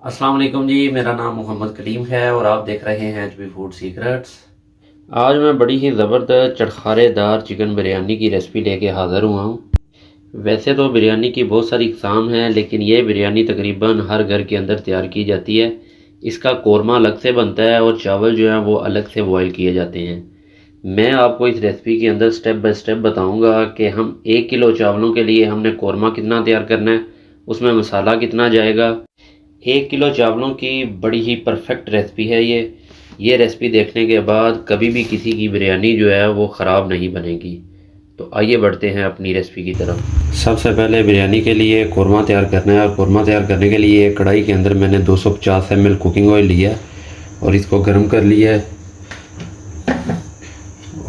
अस्सलाम वालेकुम जी। मेरा नाम मोहम्मद कलीम है और आप देख रहे हैं एचबी फूड सीक्रेट्स। आज मैं बड़ी ही ज़बरदस्त चटखारेदार चिकन बिरयानी की रेसिपी लेके हाज़िर हुआ हूँ। वैसे तो बिरयानी की बहुत सारी इक़साम हैं, लेकिन ये बिरयानी तकरीबन हर घर के अंदर तैयार की जाती है। इसका कोरमा अलग से बनता है और चावल जो हैं वो अलग से बॉयल किए जाते हैं। मैं आपको इस रेसिपी के अंदर स्टेप बाय स्टेप बताऊंगा कि हम 1 किलो चावलों के लिए हमने कोरमा कितना तैयार करना है, उसमें मसाला कितना जाएगा। 1 किलो चावलों की बड़ी ही परफेक्ट रेसिपी है ये रेसिपी देखने के बाद कभी भी किसी की बिरयानी जो है वो ख़राब नहीं बनेगी। तो आइए बढ़ते हैं अपनी रेसिपी की तरफ। सबसे पहले बिरयानी के लिए कोरमा तैयार करना है और कोरमा तैयार करने के लिए एक कढ़ाई के अंदर मैंने 250 ml कुकिंग ऑयल लिया और इसको गर्म कर लिया है।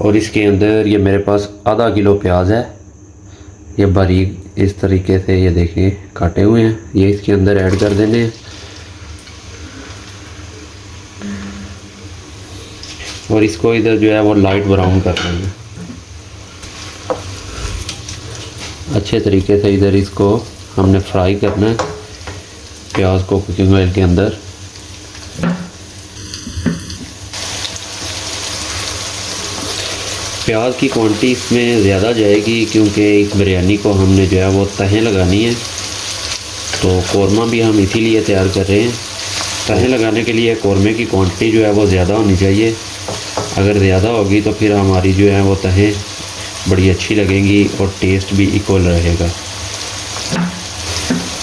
और इसके अंदर ये मेरे पास आधा किलो प्याज है, ये बारीक इस तरीके से ये देखिए काटे हुए हैं, ये इसके अंदर ऐड कर देने हैं। और इसको इधर जो है वो लाइट ब्राउन कर लेंगे अच्छे तरीके से। इधर इसको हमने फ्राई करना है प्याज को कुकिंग ऑयल के अंदर। प्याज की क्वांटिटी इसमें ज़्यादा जाएगी क्योंकि इस बिरयानी को हमने जो है वो तहें लगानी है, तो कोरमा भी हम इसीलिए तैयार कर रहे हैं। तहें लगाने के लिए कोरमे की क्वांटिटी जो है वो ज़्यादा होनी चाहिए। अगर ज़्यादा होगी तो फिर हमारी जो है वो तहें बड़ी अच्छी लगेंगी और टेस्ट भी इक्वल रहेगा।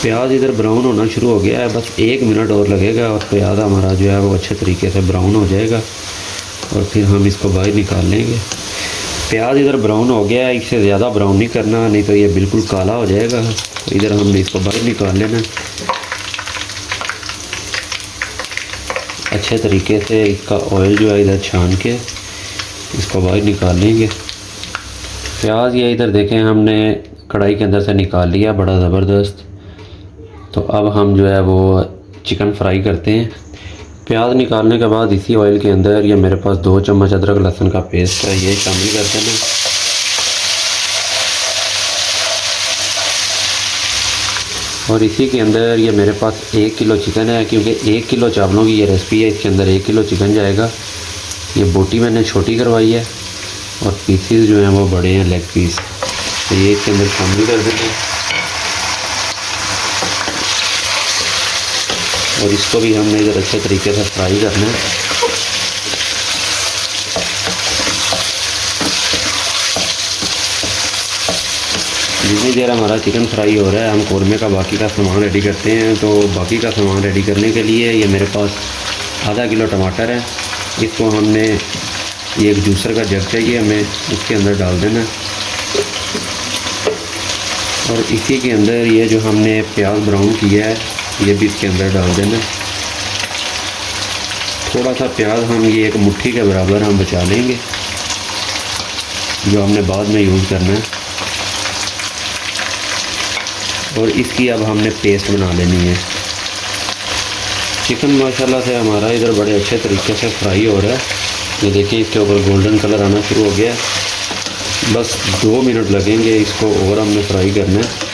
प्याज इधर ब्राउन होना शुरू हो गया है, बस 1 मिनट और लगेगा और प्याज हमारा जो है वो अच्छे तरीके से ब्राउन हो जाएगा और फिर हम इसको बाहर निकाल लेंगे। प्याज इधर ब्राउन हो गया है, इससे ज़्यादा ब्राउन नहीं करना, नहीं तो ये बिल्कुल काला हो जाएगा। तो इधर हमने इसको बाहर निकाल लेना अच्छे तरीके से। इसका ऑयल जो है इधर छान के इसको बाहर निकाल लेंगे। प्याज ये इधर देखें हमने कढ़ाई के अंदर से निकाल लिया बड़ा ज़बरदस्त। तो अब हम जो है वो चिकन फ्राई करते हैं। प्याज निकालने के बाद इसी ऑयल के अंदर ये मेरे पास 2 चम्मच अदरक लहसुन का पेस्ट है, ये शामिल कर देना। और इसी के अंदर ये मेरे पास 1 किलो चिकन है, क्योंकि 1 किलो चावलों की ये रेसिपी है, इसके अंदर 1 किलो चिकन जाएगा। ये बोटी मैंने छोटी करवाई है और पीसीज जो हैं वो बड़े हैं, लेग पीस, तो ये इसके अंदर शामिल कर देते हैं। और इसको भी हमने इधर अच्छे तरीके से फ्राई करना है। जितनी देर हमारा चिकन फ्राई हो रहा है हम कोरमे का बाकी का सामान रेडी करते हैं। तो बाकी का सामान रेडी करने के लिए ये मेरे पास आधा किलो टमाटर है, इसको हमने ये एक जूसर का जग चाहिए हमें, इसके अंदर डाल देना। और इसी के अंदर ये जो हमने प्याज ब्राउन किया है ये भी इसके अंदर डाल देना। थोड़ा सा प्याज हम ये 1 मुट्ठी के बराबर हम बचा लेंगे, जो हमने बाद में यूज़ करना है। और इसकी अब हमने पेस्ट बना लेनी है। चिकन माशाल्लाह से हमारा इधर बड़े अच्छे तरीके से फ्राई हो रहा है। ये देखिए इसके ऊपर गोल्डन कलर आना शुरू हो गया है। बस 2 मिनट लगेंगे इसको और हमने फ्राई करना है।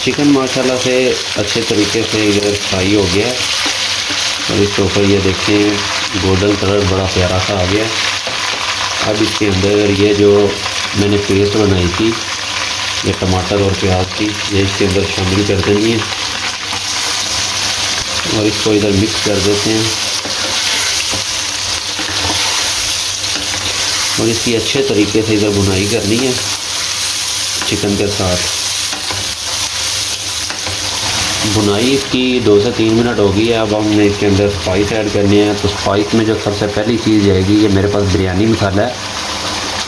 चिकन माशाल्लाह से अच्छे तरीके से इधर फ्राई हो गया है और इसके ऊपर ये देखें गोल्डन कलर बड़ा प्यारा सा आ गया। अब इसके अंदर ये जो मैंने पेस्ट बनाई थी ये टमाटर और प्याज की, ये इसके अंदर शामिल कर देनी है और इसको इधर मिक्स कर देते हैं। और इसकी अच्छे तरीके से इधर भुनाई करनी है चिकन के साथ। भुनाई इसकी 2 से 3 मिनट हो गई है। अब हमने इसके अंदर स्पाइस ऐड करनी है। तो स्पाइस में जो सबसे पहली चीज़ जाएगी, ये मेरे पास बिरयानी मसाला है,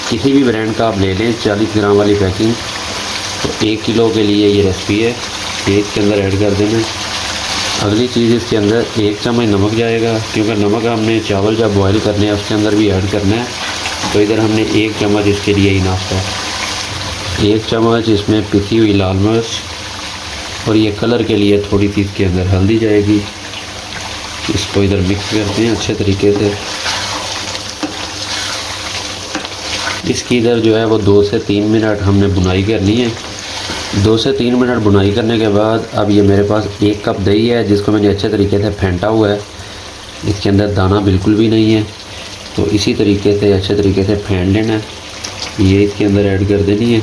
किसी भी ब्रांड का आप ले लें, 40 ग्राम वाली पैकिंग। तो 1 किलो के लिए ये रेसिपी है, ये इसके अंदर ऐड कर देना। अगली चीज़ इसके अंदर 1 चम्मच नमक जाएगा, क्योंकि नमक हमने चावल जब बॉयल करने हैं उसके अंदर भी ऐड करना है। तो इधर हमने 1 चम्मच इसके लिए ही नाश्ता है। 1 चम्मच इसमें पिसी हुई लाल मिर्च और ये कलर के लिए थोड़ी सी इसके अंदर हल्दी जाएगी। इसको इधर मिक्स करते हैं अच्छे तरीके से। इसकी इधर जो है वो 2 से 3 मिनट हमने भुनाई करनी है। 2 से 3 मिनट बुनाई करने के बाद अब ये मेरे पास 1 कप दही है जिसको मैंने अच्छे तरीके से फेंटा हुआ है। इसके अंदर दाना बिल्कुल भी नहीं है, तो इसी तरीके से अच्छे तरीके से फेंट लेना है। ये इसके अंदर ऐड कर देनी है।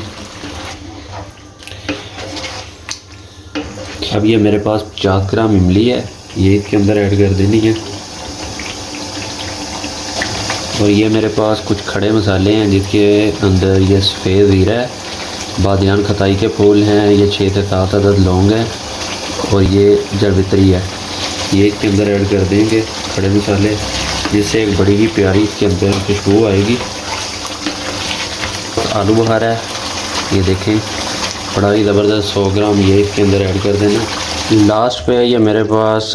अब ये मेरे पास 50 ग्राम इमली है, ये इसके अंदर ऐड कर देनी है। और ये मेरे पास कुछ खड़े मसाले हैं जिसके अंदर ये सफ़ेद ज़ीरा है, बादियान खताई के फूल हैं, ये 6 से 7 अदद लौंग हैं और ये जड़वित्री है। ये इसके अंदर ऐड कर देंगे खड़े मसाले, जिससे एक बड़ी ही प्यारी इसके अंदर खुशबू आएगी। आलू बुखारा है, ये देखें बड़ा ही ज़बरदस्त 100 ग्राम, ये इसके अंदर ऐड कर देना। लास्ट पे ये मेरे पास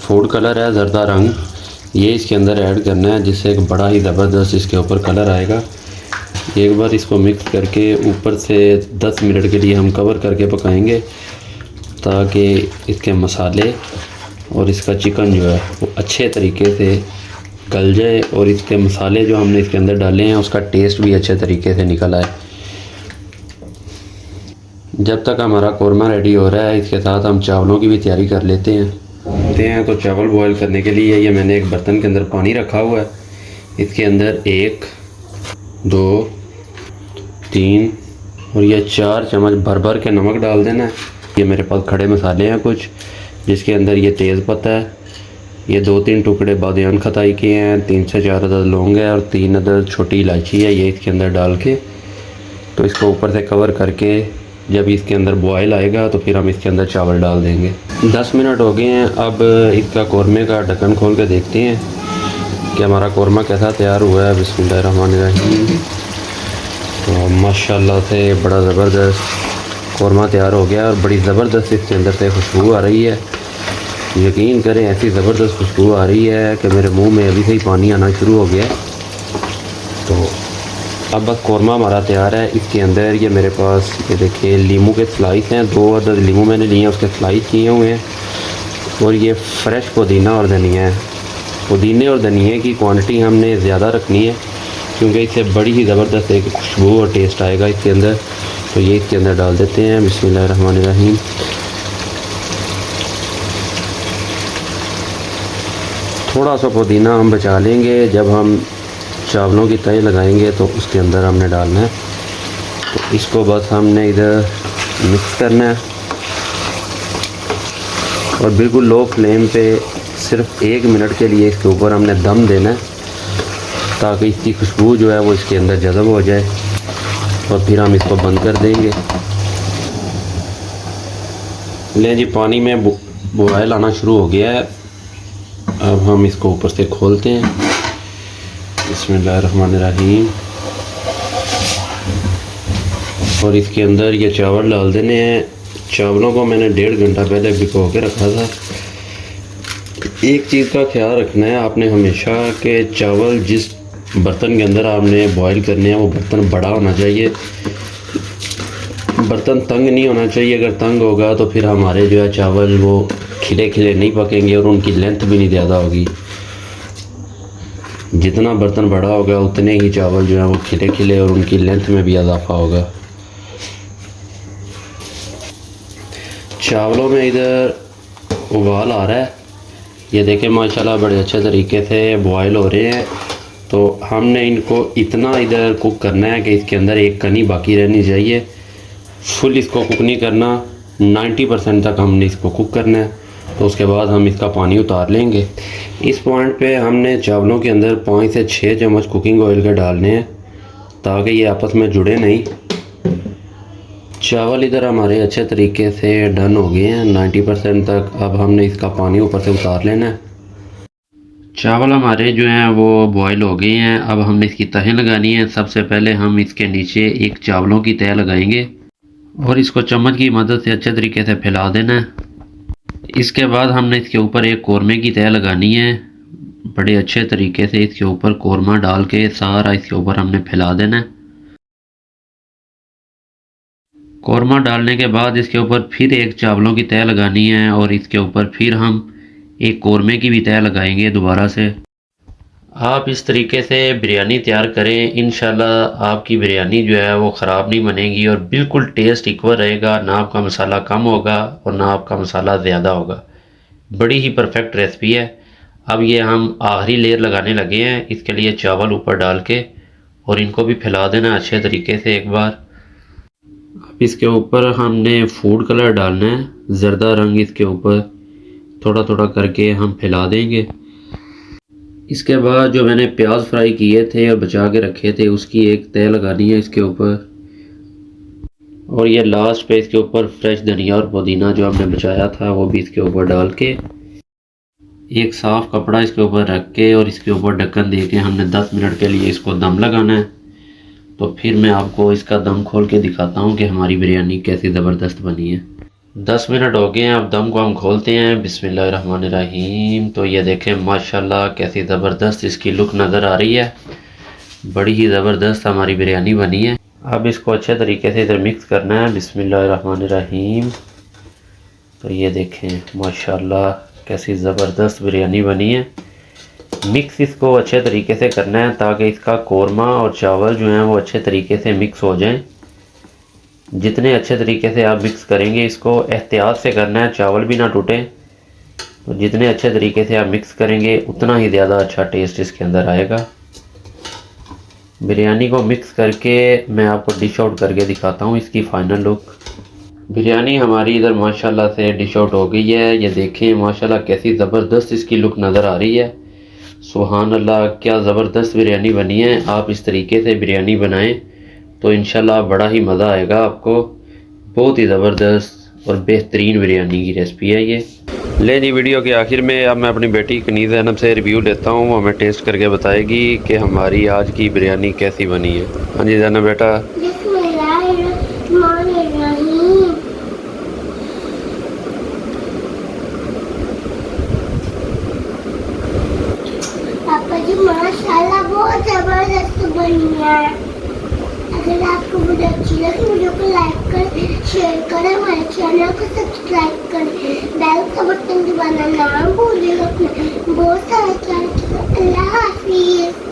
फूड कलर है जर्दा रंग, ये इसके अंदर ऐड करना है जिससे एक बड़ा ही ज़बरदस्त इसके ऊपर कलर आएगा। एक बार इसको मिक्स करके ऊपर से 10 मिनट के लिए हम कवर करके पकाएंगे ताकि इसके मसाले और इसका चिकन जो है वो अच्छे तरीके से गल जाए और इसके मसाले जो हमने इसके अंदर डाले हैं उसका टेस्ट भी अच्छे तरीके से निकल आए। जब तक हमारा कोरमा रेडी हो रहा है इसके साथ हम चावलों की भी तैयारी कर लेते हैं। तो चावल बॉईल करने के लिए ये मैंने एक बर्तन के अंदर पानी रखा हुआ है, इसके अंदर 1 2 3 और ये 4 चम्मच भर भर के नमक डाल देना है। ये मेरे पास खड़े मसाले हैं कुछ, जिसके अंदर ये तेज़ पत्ता है, ये 2-3 टुकड़े बादियान खताई के हैं, 3 से 4 अदद लौंग है और 3 अदद छोटी इलायची है। ये इसके अंदर डाल के तो इसको ऊपर से कवर करके जब इसके अंदर बॉयल आएगा तो फिर हम इसके अंदर चावल डाल देंगे। 10 मिनट हो गए हैं। अब इसका कौरमे का ढक्कन खोल के देखते हैं कि हमारा कौरमा कैसा तैयार हुआ है। बिस्मिल्लाहिर्रहमानिर्रहीम। तो माशाल्लाह से बड़ा ज़बरदस्त कौरमा तैयार हो गया और बड़ी ज़बरदस्त इसके अंदर से खुशबू आ रही है। यकीन करें ऐसी ज़बरदस्त खुशबू आ रही है कि मेरे मुंह में अभी से ही पानी आना शुरू हो गया। तो अब बस कौरमा हमारा तैयार है। इसके अंदर ये मेरे पास ये देखिए लीमू के स्लाइस हैं, 2 अदद लीमू मैंने लिए हैं, उसके स्लाइस किए हुए हैं। और ये फ्रेश पुदीना और धनिया है। पुदीने और धनिया की क्वांटिटी हमने ज़्यादा रखनी है क्योंकि इससे बड़ी ही ज़बरदस्त एक खुशबू और टेस्ट आएगा इसके अंदर। तो ये इसके अंदर डाल देते हैं। बिस्मिल्लाहिर्रहमानिर्रहीम। थोड़ा सा पुदीना हम बचा लेंगे, जब हम चावलों की तय लगाएंगे तो उसके अंदर हमने डालना है। तो इसको बस हमने इधर मिक्स करना है और बिल्कुल लो फ्लेम पे सिर्फ 1 मिनट के लिए इसके ऊपर हमने दम देना है ताकि इसकी खुशबू जो है वो इसके अंदर जज़ब हो जाए और फिर हम इसको बंद कर देंगे। लें जी, पानी में बॉयल आना शुरू हो गया है। अब हम इसको ऊपर से खोलते हैं। बिस्मिल्लाहिर्रहमानिर्रहीम। और इसके अंदर ये चावल डाल देने हैं। चावलों को मैंने 1.5 घंटा पहले भिगो के रखा था। एक चीज़ का ख्याल रखना है आपने हमेशा कि चावल जिस बर्तन के अंदर आपने बॉईल करने हैं वो बर्तन बड़ा होना चाहिए, बर्तन तंग नहीं होना चाहिए। अगर तंग होगा तो फिर हमारे जो है चावल वो खिले खिले नहीं पकेंगे और उनकी लेंथ भी नहीं ज़्यादा होगी। जितना बर्तन बड़ा होगा उतने ही चावल जो है वो खिले खिले और उनकी लेंथ में भी इजाफा होगा। चावलों में इधर उबाल आ रहा है, ये देखें माशाल्लाह बड़े अच्छे तरीके से बॉयल हो रहे हैं। तो हमने इनको इतना इधर कुक करना है कि इसके अंदर एक कनी बाकी रहनी चाहिए। फुल इसको कुक नहीं करना, 90% तक हमने इसको कुक करना है। तो उसके बाद हम इसका पानी उतार लेंगे। इस पॉइंट पे हमने चावलों के अंदर 5 से 6 चम्मच कुकिंग ऑयल के डालने हैं ताकि ये आपस में जुड़े नहीं। चावल इधर हमारे अच्छे तरीके से डन हो गए हैं 90% तक। अब हमने इसका पानी ऊपर से उतार लेना है। चावल हमारे जो हैं वो बॉयल हो गए हैं। अब हमने इसकी तहें लगानी है। सबसे पहले हम इसके नीचे एक चावलों की तह लगाएंगे और इसको चम्मच की मदद से अच्छे तरीके से फैला देना है। इसके बाद हमने इसके ऊपर एक कौरमे की तह लगानी है। बड़े अच्छे तरीके से इसके ऊपर कौरमा डाल के सारा इसके ऊपर हमने फैला देना है। कौरमा डालने के बाद इसके ऊपर फिर एक चावलों की तह लगानी है और इसके ऊपर फिर हम एक कौरमे की भी तह लगाएंगे दोबारा से। आप इस तरीके से बिरयानी तैयार करें, इंशाल्लाह आपकी बिरयानी जो है वो ख़राब नहीं बनेगी और बिल्कुल टेस्ट इक्वल रहेगा। ना आपका मसाला कम होगा और ना आपका मसाला ज़्यादा होगा। बड़ी ही परफेक्ट रेसिपी है। अब ये हम आखिरी लेयर लगाने लगे हैं। इसके लिए चावल ऊपर डाल के और इनको भी फैला देना अच्छे तरीके से एक बार। अब इसके ऊपर हमने फूड कलर डालना है, ज़र्दा रंग इसके ऊपर थोड़ा थोड़ा करके हम फैला देंगे। इसके बाद जो मैंने प्याज फ्राई किए थे और बचा के रखे थे उसकी एक तह लगानी है इसके ऊपर। और ये लास्ट पे इसके ऊपर फ्रेश धनिया और पुदीना जो हमने बचाया था वो भी इसके ऊपर डाल के एक साफ़ कपड़ा इसके ऊपर रख के और इसके ऊपर ढक्कन दे के हमने 10 मिनट के लिए इसको दम लगाना है। तो फिर मैं आपको इसका दम खोल के दिखाता हूँ कि हमारी बिरयानी कैसी ज़बरदस्त बनी है। 10 मिनट हो गए हैं। अब दम को हम खोलते हैं। बिस्मिल्लाहिर्रहमानिर्रहीम। तो ये देखें माशाल्लाह कैसी ज़बरदस्त इसकी लुक नज़र आ रही है। बड़ी ही ज़बरदस्त हमारी बिरयानी बनी है। अब इसको अच्छे तरीके से इधर मिक्स करना है। बिस्मिल्लाहिर्रहमानिर्रहीम। तो ये देखें माशाल्लाह कैसी ज़बरदस्त बिरयानी बनी है। मिक्स इसको अच्छे तरीके से करना है ताकि इसका कोरमा और चावल जो हैं वो अच्छे तरीके से मिक्स हो जाएं। जितने अच्छे तरीके से आप मिक्स करेंगे, इसको एहतियात से करना है, चावल भी ना टूटें। तो जितने अच्छे तरीके से आप मिक्स करेंगे उतना ही ज़्यादा अच्छा टेस्ट इसके अंदर आएगा। बिरयानी को मिक्स करके मैं आपको डिश आउट करके दिखाता हूँ इसकी फ़ाइनल लुक। बिरयानी हमारी इधर माशाल्लाह से डिश आउट हो गई है। ये देखें माशाल्लाह कैसी ज़बरदस्त इसकी लुक नज़र आ रही है। सुभान अल्लाह, क्या ज़बरदस्त बिरयानी बनी है। आप इस तरीके से बिरयानी बनाएं तो इंशाल्लाह बड़ा ही मज़ा आएगा आपको। बहुत ही ज़बरदस्त और बेहतरीन बिरयानी की रेसिपी है ये। ले जी, वीडियो के आखिर में अब मैं अपनी बेटी कनीज़ ज़ैनब से रिव्यू लेता हूँ। वो हमें टेस्ट करके बताएगी कि हमारी आज की बिरयानी कैसी बनी है। हाँ जी ज़ैनब बेटा। पापा जी माशाल्लाह बहुत जबरदस्त बनी है। अगर आपको वीडियो अच्छी लगी वीडियो को लाइक करें, शेयर करें, हमारे चैनल को सब्सक्राइब करें, बेल का बटन दबाना ना भूलिएगा। बहुत सारा अल्लाह हाफिज़।